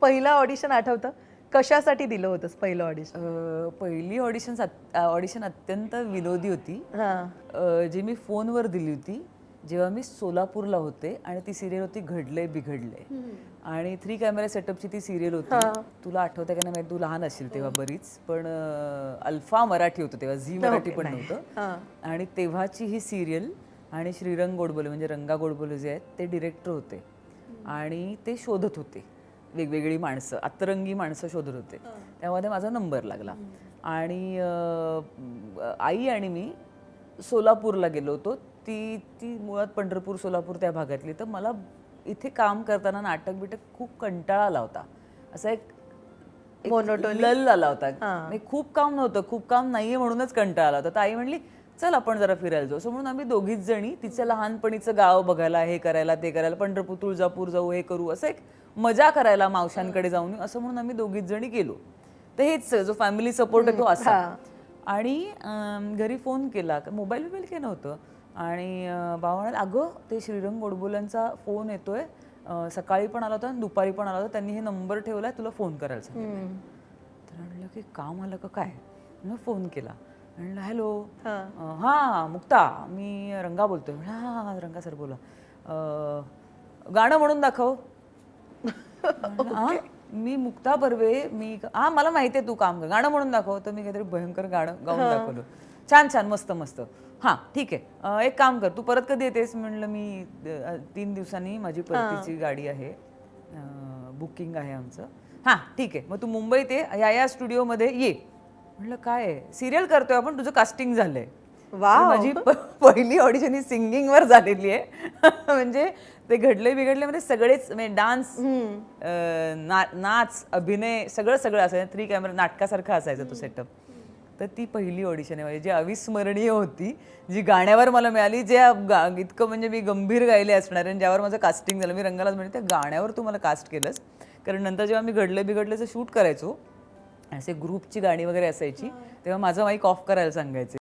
पहिलं ऑडिशन आठवतं? कशासाठी दिलं होतंस पहिलं ऑडिशन? पहिली ऑडिशन अत्यंत विनोदी होती. जी मी फोनवर दिली होती जेव्हा मी सोलापूरला होते आणि ती सिरियल होती घडले बिघडले आणि 3 कॅमेरा सेटअपची ती सिरियल होती. तुला आठवतं का नाही माहिती, तू लहान असशील तेव्हा बरीच, पण अल्फा मराठी होतं तेव्हा, झी मराठी पण नव्हतं. आणि तेव्हाची ही सिरियल आणि श्रीरंग गोडबोले म्हणजे रंगा गोडबोले जे आहेत ते डिरेक्टर होते आणि ते शोधत होते वेगवेगळी माणसं, अतरंगी माणसं शोधत होते. त्यामध्ये माझा नंबर लागला आणि आई आणि मी सोलापूरला गेलो होतो. ती मुळात पंढरपूर सोलापूर त्या भागातली. तर मला इथे काम करताना नाटक बिटक खूप कंटाळा आला होता, असा एक लल आला होता. खूप काम नव्हतं, खूप काम नाहीये म्हणूनच कंटाळा आला होता. तर आई म्हणली चल आपण जरा फिरायला जाऊ. असं म्हणून आम्ही दोघीच जणी तिचं लहानपणीचं गाव बघायला, हे करायला ते करायला, पंढरपूर तुळजापूर जाऊ, हे करू, असं एक मजा करायला, मावशांकडे जाऊन असं म्हणून आम्ही दोघीच जणी गेलो. तर हेच जो फॅमिली सपोर्ट आहे तो असा. आणि घरी फोन केला, मोबाईल बिबाईल काही नव्हतं. आणि बाबा म्हणाले अगं ते श्रीरंग गोडबोल्यांचा फोन येतोय, सकाळी पण आला होता आणि दुपारी पण आला होता, त्यांनी हे नंबर ठेवलाय, तुला फोन करायला सांगितलं. तर म्हटलं की काम आलं का काय? मग फोन केला, म्हणलं हॅलो, हां मुक्ता, मी रंगा बोलतोय. हां रंगा सर बोला, गाणं म्हणून दाखव. मी मुक्ता बर्वे, मी मला माहिती आहे तू काम कर, गाणं म्हणून दाखव. तर मी काहीतरी भयंकर गाणं गाऊन दाखवलं. छान छान मस्त मस्त. हां ठीक आहे, एक काम कर, तू परत कधी येतेस? म्हणलं मी 3 दिवसांनी माझी परतीची गाडी आहे, बुकिंग आहे आमचं. हां ठीक आहे, मग तू मुंबईत ये, या स्टुडिओमध्ये ये. म्हणलं काय सिरियल करतोय आपण, तुझं कास्टिंग झालंय. माझी पहिली ऑडिशन ही सिंगिंगवर झालेली आहे. म्हणजे ते घडले बिघडले मध्ये सगळेच म्हणजे डान्स, नाच, अभिनय सगळं असायचं. 3 कॅमेरा नाटकासारखं असायचं तो सेटअप. तर ती पहिली ऑडिशन आहे माझी, जी अविस्मरणीय होती, जी गाण्यावर मला मिळाली, जे इतकं म्हणजे मी गंभीर गायले असणार आणि ज्यावर माझं कास्टिंग झालं. मी रंगालाच म्हणते त्या गाण्यावर तू मला कास्ट केलंस. कारण नंतर जेव्हा मी घडले बिघडलेचं शूट करायचो, असे ग्रुपची गाणी वगैरे असायची, तेव्हा माझं माईक ऑफ करायला सांगायचे.